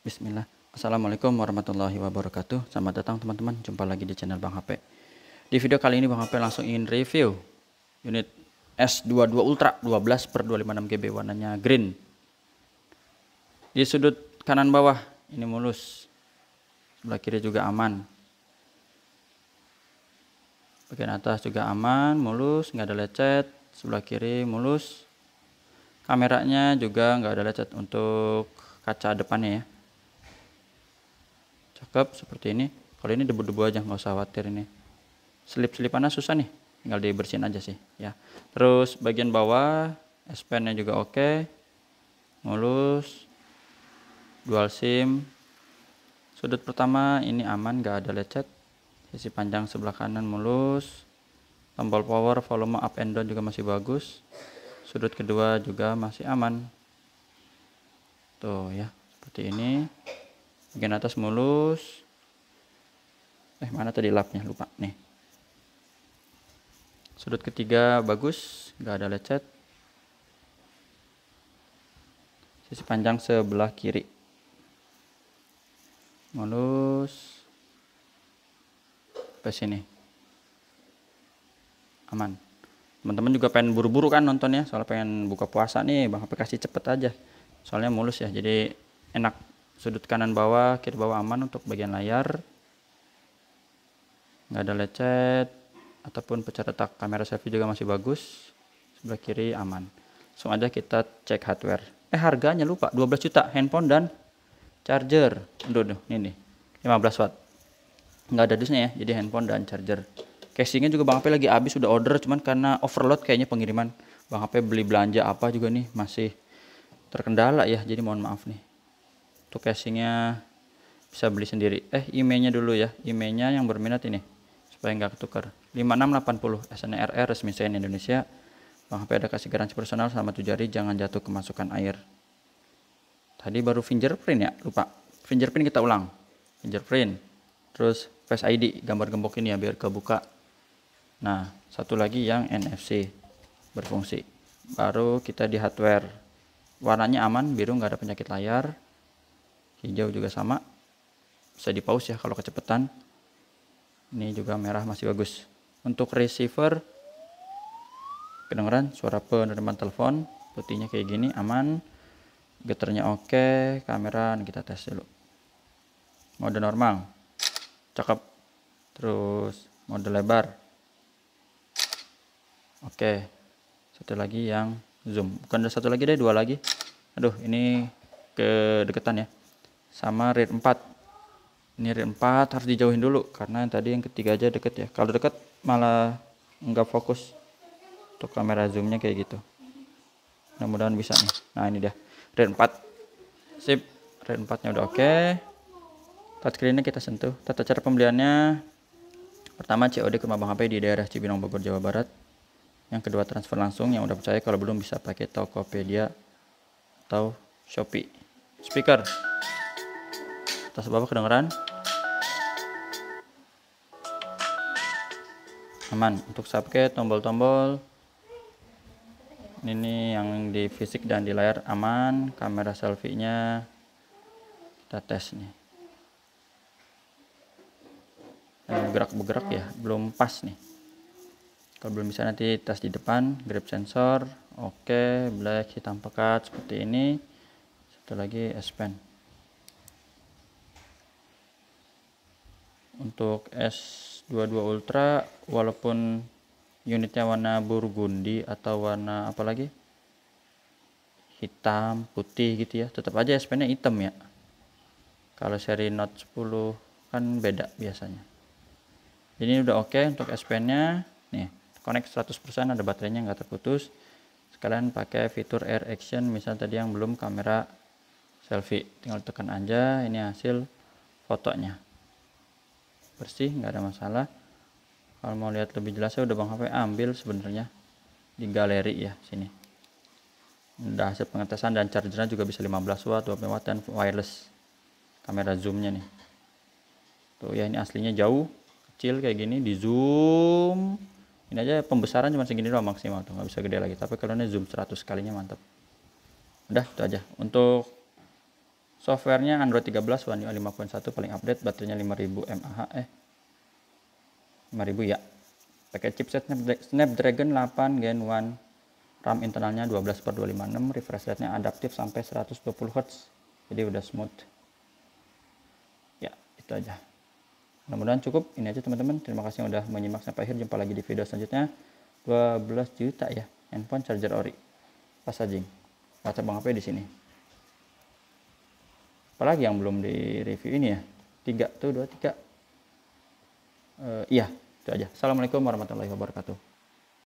Bismillah. Assalamualaikum warahmatullahi wabarakatuh. Selamat datang teman-teman. Jumpa lagi di channel Bang HP. Di video kali ini Bang HP langsung ingin review unit S22 Ultra 12/256 GB warnanya green. Di sudut kanan bawah ini mulus. Sebelah kiri juga aman. Bagian atas juga aman, mulus, nggak ada lecet. Sebelah kiri mulus. Kameranya juga nggak ada lecet untuk kaca depannya ya. Cakep seperti ini. Kalau ini debu-debu aja, nggak usah khawatir ini. Selip-selipannya susah nih, tinggal dibersihin aja sih ya. Terus bagian bawah S Pen-nya juga oke, mulus, dual SIM. Sudut pertama ini aman, nggak ada lecet. Sisi panjang sebelah kanan mulus. Tombol power, volume up and down juga masih bagus. Sudut kedua juga masih aman. Tuh ya, seperti ini. Bagian atas mulus. Mana tadi lapnya, lupa nih. Sudut ketiga bagus, nggak ada lecet. Sisi panjang sebelah kiri mulus. Ke sini aman. Teman-teman juga pengen buru-buru kan nontonnya, soalnya pengen buka puasa nih, Bang HP kasih cepet aja. Soalnya mulus ya, jadi enak. Sudut kanan bawah, kiri bawah aman untuk bagian layar. Nggak ada lecet ataupun pecah retak. Kamera selfie juga masih bagus. Sebelah kiri aman. Langsung aja kita cek hardware. Harganya lupa, 12 juta handphone dan charger. Aduh, ini nih 15 watt. Nggak ada dusnya ya, jadi handphone dan charger. Casingnya juga Bang HP lagi habis, udah order, cuman karena overload kayaknya pengiriman. Bang HP beli belanja apa juga nih masih terkendala ya, jadi mohon maaf nih. Untuk casingnya bisa beli sendiri. Emailnya dulu ya, emailnya yang berminat ini supaya nggak ketukar. 5680 SNRR resmi CN Indonesia. Bang HP ada kasih garansi personal selama 7 hari, jangan jatuh kemasukan air. Tadi baru fingerprint ya, lupa. Fingerprint kita ulang. Fingerprint. Terus Face ID, gambar gembok ini ya biar kebuka. Nah, satu lagi yang NFC berfungsi. Baru kita di hardware. Warnanya aman, biru, nggak ada penyakit layar. Hijau juga sama. Bisa di pause ya kalau kecepatan. Ini juga merah masih bagus. Untuk receiver, kedengeran suara penerimaan telepon. Putihnya kayak gini, aman. Getarnya oke. Kamera kita tes dulu. Mode normal, cakep. Terus mode lebar, oke. Satu lagi yang zoom, bukan ada satu lagi deh, dua lagi. Aduh, ini kedeketan ya. Sama rear 4. Ini rear 4 harus dijauhin dulu karena tadi yang ketiga aja deket ya. Kalau deket malah nggak fokus. Untuk kamera zoomnya kayak gitu. Mudah-mudahan bisa nih. Nah, ini dia rear 4. Sip, rear 4 nya udah oke. Touchscreen-nya kita sentuh. Tata cara pembeliannya, pertama COD ke rumah Bang HP di daerah Cibinong, Bogor, Jawa Barat. Yang kedua transfer langsung, yang udah percaya kalau belum bisa pakai Tokopedia atau Shopee. Speaker atas bawah kedengeran aman. Untuk subket, tombol-tombol ini yang di fisik dan di layar aman. Kamera selfie-nya kita tes nih. Bergerak-bergerak ya, belum pas nih. Kalau belum bisa nanti tes di depan. Grip sensor oke, black, hitam pekat seperti ini. Satu lagi S Pen. Untuk S22 Ultra, walaupun unitnya warna burgundi atau warna apa lagi, hitam, putih gitu ya, tetap aja S Pen-nya hitam ya. Kalau seri Note 10 kan beda biasanya. Ini udah oke untuk S Pen-nya. Nih, connect 100%, ada baterainya, nggak terputus. Sekalian pakai fitur Air Action, misal tadi yang belum kamera selfie, tinggal tekan aja. Ini hasil fotonya, bersih, nggak ada masalah. Kalau mau lihat lebih jelasnya udah Bang HP ambil sebenarnya di galeri ya sini. Udah hasil pengetesan dan chargernya juga bisa 15 watt, 20 watt dan wireless. Kamera zoomnya nih. Tuh ya, ini aslinya jauh, kecil kayak gini, di zoom. Ini aja pembesaran cuma segini doang maksimal tuh, nggak bisa gede lagi. Tapi kalau ini zoom 100 kalinya mantap. Udah itu aja. Untuk Softwarenya Android 13 One UI 5.1 paling update, baterainya 5000 mAh 5000 ya. Pakai chipset Snapdragon 8 Gen 1, RAM internalnya 12/256, refresh rate-nya adaptif sampai 120 Hz. Jadi udah smooth. Ya, itu aja. Mudah-mudahan cukup. Ini aja teman-teman. Terima kasih yang udah menyimak sampai akhir. Jumpa lagi di video selanjutnya. 12 juta ya, handphone charger ori. Pas charging. Baca Bang HP di sini. Apalagi yang belum di review ini ya. 3 tuh 23. Iya, itu aja. Assalamualaikum warahmatullahi wabarakatuh.